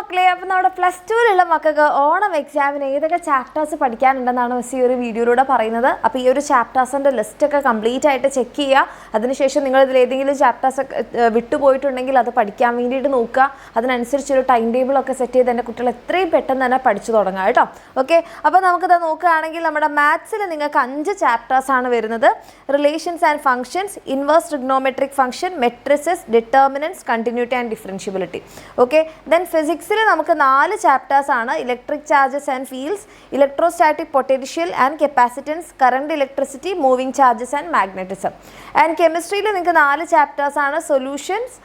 മക്കളെ, അപ്പോൾ നമ്മുടെ +2-ലുള്ള മക്കൾക്ക് ഓണം എക്സാമിന് ഏതൊക്കെ ചാപ്റ്റേഴ്സ് പഠിക്കാനുണ്ടെന്നാണ് മിസ് ഈ ഒരു വീഡിയോയിലൂടെ പറയുന്നത്. അപ്പോൾ ഈ ഒരു ചാപ്റ്റേഴ്സിൻ്റെ ലിസ്റ്റൊക്കെ കംപ്ലീറ്റ് ആയിട്ട് ചെക്ക് ചെയ്യുക. അതിനുശേഷം നിങ്ങൾ ഇതിൽ ഏതെങ്കിലും ചാപ്റ്റേഴ്സ് വിട്ടുപോയിട്ടുണ്ടെങ്കിൽ അത് പഠിക്കാൻ വേണ്ടിയിട്ട് നോക്കുക. അതിനനുസരിച്ചൊരു ടൈം ടേബിളൊക്കെ സെറ്റ് ചെയ്ത് എൻ്റെ കുട്ടികൾ എത്രയും പെട്ടെന്ന് തന്നെ പഠിച്ചു തുടങ്ങാം കേട്ടോ. ഓക്കെ, അപ്പോൾ നമുക്കിത് നോക്കുകയാണെങ്കിൽ നമ്മുടെ മാത്സിൽ നിങ്ങൾക്ക് 5 ചാപ്റ്റേഴ്സാണ് വരുന്നത്. Relations and functions, inverse trigonometric function, matrices, determinants, continuity and differentiability. Okay, then ഫിസിക്സിൽ നമുക്ക് 4 ചാപ്റ്റേഴ്സാണ്. Electric charges and fields, electrostatic potential and capacitance, current, electricity, moving charges and magnetism. And കെമിസ്ട്രിയിൽ നിങ്ങൾക്ക് 4 ചാപ്റ്റേഴ്സാണ്. Solutions,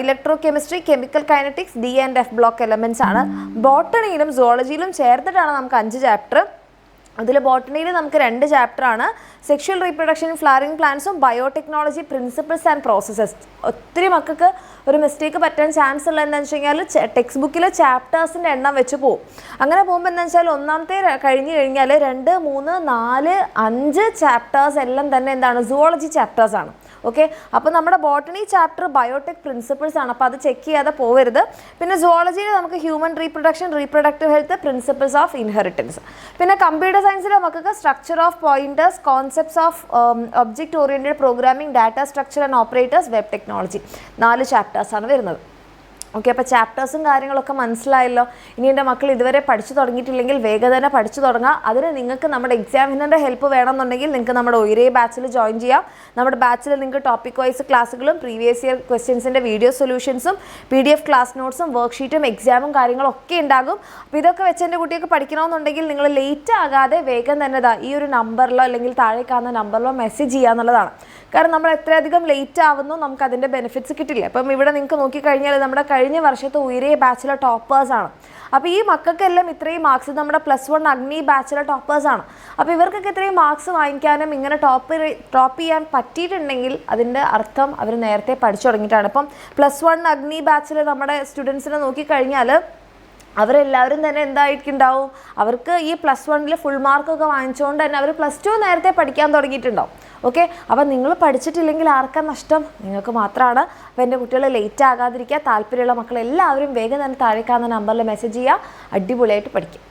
electro chemistry, chemical kinetics, D and F block elements ആണ്. ബോട്ടണിയിലും സുവോളജിയിലും ചേർത്തിട്ടാണ് നമുക്ക് 5 ചാപ്റ്റർ. അതിൽ ബോട്ടണിയിൽ നമുക്ക് 2 ചാപ്റ്ററാണ്. സെക്ഷൽ റീപ്രൊഡക്ഷൻ, ഫ്ലവറിംഗ് പ്ലാന്റ്സും, ബയോടെക്നോളജി, പ്രിൻസിപ്പിൾസ് ആൻഡ് പ്രോസസ്സസ്. ഒത്തിരി മക്കൾക്ക് ഒരു മിസ്റ്റേക്ക് പറ്റാൻ ചാൻസ് ഉള്ളത് എന്താണെന്ന് വെച്ച് കഴിഞ്ഞാൽ ടെക്സ്റ്റ് ബുക്കിലെ ചാപ്റ്റേഴ്സിൻ്റെ എണ്ണം വെച്ച് പോകും. അങ്ങനെ പോകുമ്പോൾ എന്താണെന്ന് വെച്ചാൽ ഒന്നാമത്തെ കഴിഞ്ഞ് കഴിഞ്ഞാൽ 2, 3, 4, 5 ചാപ്റ്റേഴ്സ് എല്ലാം തന്നെ എന്താണ്, സുവോളജി ചാപ്റ്റേഴ്സാണ്. ഓക്കെ, അപ്പോൾ നമ്മുടെ ബോട്ടണി ചാപ്റ്റർ ബയോടെക് പ്രിൻസിപ്പിൾസ് ആണ്. അപ്പോൾ അത് ചെക്ക് ചെയ്യാതെ പോകരുത്. പിന്നെ സുവോളജിയിൽ നമുക്ക് human reproduction, reproductive health, principles of inheritance. പിന്നെ കമ്പ്യൂട്ടർ സയൻസിൽ നമുക്ക് structure of pointers, concepts of object oriented programming, data structure and operators, web technology. 4 ചാപ്റ്റേഴ്സാണ് വരുന്നത്. ഓക്കെ, അപ്പോൾ ചാപ്റ്റേഴ്സും കാര്യങ്ങളൊക്കെ മനസ്സിലായല്ലോ. ഇനി എൻ്റെ മക്കൾ ഇതുവരെ പഠിച്ചു തുടങ്ങിയിട്ടില്ലെങ്കിൽ വേഗം തന്നെ പഠിച്ചു തുടങ്ങുക. അതിന് നിങ്ങൾക്ക് നമ്മുടെ എക്സാമിനറിൻ്റെ ഹെൽപ്പ് വേണമെന്നുണ്ടെങ്കിൽ നിങ്ങൾക്ക് നമ്മുടെ ഒരേ ബാച്ചിൽ ജോയിൻ ചെയ്യാം. നമ്മുടെ ബാച്ചിൽ നിങ്ങൾക്ക് ടോപ്പിക് വൈസ് ക്ലാസ്സുകളും പ്രീവിയസ് ഇയർ ക്വസ്റ്റ്യൻസിൻ്റെ വീഡിയോ സൊല്യൂഷൻസും PDF ക്ലാസ് നോട്ട്സും വർക്ക്ഷീറ്റും എക്സാമും കാര്യങ്ങളും ഒക്കെ ഉണ്ടാകും. അപ്പോൾ ഇതൊക്കെ വെച്ച് എൻ്റെ കുട്ടിയൊക്കെ പഠിക്കണമെന്നുണ്ടെങ്കിൽ നിങ്ങൾ ലേറ്റ് ആകാതെ വേഗം തന്നെ ഈ ഒരു നമ്പറിലോ അല്ലെങ്കിൽ താഴെ കാണുന്ന നമ്പറിലോ മെസ്സേജ് ചെയ്യുക എന്നുള്ളതാണ്. കാരണം നമ്മൾ എത്രയധികം ലേറ്റ് ആവുന്നു നമുക്ക് അതിൻ്റെ ബെനിഫിറ്റ്സ് കിട്ടില്ല. അപ്പം ഇവിടെ നിങ്ങൾക്ക് നോക്കിക്കഴിഞ്ഞാൽ നമ്മുടെ കഴിഞ്ഞ വർഷത്തെ ഉയരെ ബാച്ചിലെ ടോപ്പേഴ്സാണ്. അപ്പോൾ ഈ മക്കൾക്കെല്ലാം ഇത്രയും മാർക്സ് നമ്മുടെ +1 അഗ്നി ബാച്ചിലെ ടോപ്പേഴ്സാണ്. അപ്പോൾ ഇവർക്കൊക്കെ ഇത്രയും മാർക്സ് വാങ്ങിക്കാനും ഇങ്ങനെ ടോപ്പ് ചെയ്യാൻ പറ്റിയിട്ടുണ്ടെങ്കിൽ അതിൻ്റെ അർത്ഥം അവർ നേരത്തെ പഠിച്ചു തുടങ്ങിയിട്ടാണ്. ഇപ്പം +1 അഗ്നി ബാച്ചിൽ നമ്മുടെ സ്റ്റുഡൻസിനെ നോക്കിക്കഴിഞ്ഞാൽ അവരെല്ലാവരും തന്നെ എന്തായിട്ടുണ്ടാവും, അവർക്ക് ഈ +1 ഫുൾ മാർക്കൊക്കെ വാങ്ങിച്ചുകൊണ്ട് തന്നെ അവർ +2 നേരത്തെ പഠിക്കാൻ തുടങ്ങിയിട്ടുണ്ടാവും. ഓക്കെ, അപ്പോൾ നിങ്ങൾ പഠിച്ചിട്ടില്ലെങ്കിൽ ആർക്കാ നഷ്ടം? നിങ്ങൾക്ക് മാത്രമാണ്. അപ്പോൾ എൻ്റെ കുട്ടികൾ ലേറ്റ് ആകാതിരിക്കുക. താല്പര്യമുള്ള മക്കളെല്ലാവരും വേഗം തന്നെ താഴെ കാണുന്ന നമ്പറിൽ മെസ്സേജ് ചെയ്യുക. അടിപൊളിയായിട്ട് പഠിക്കും.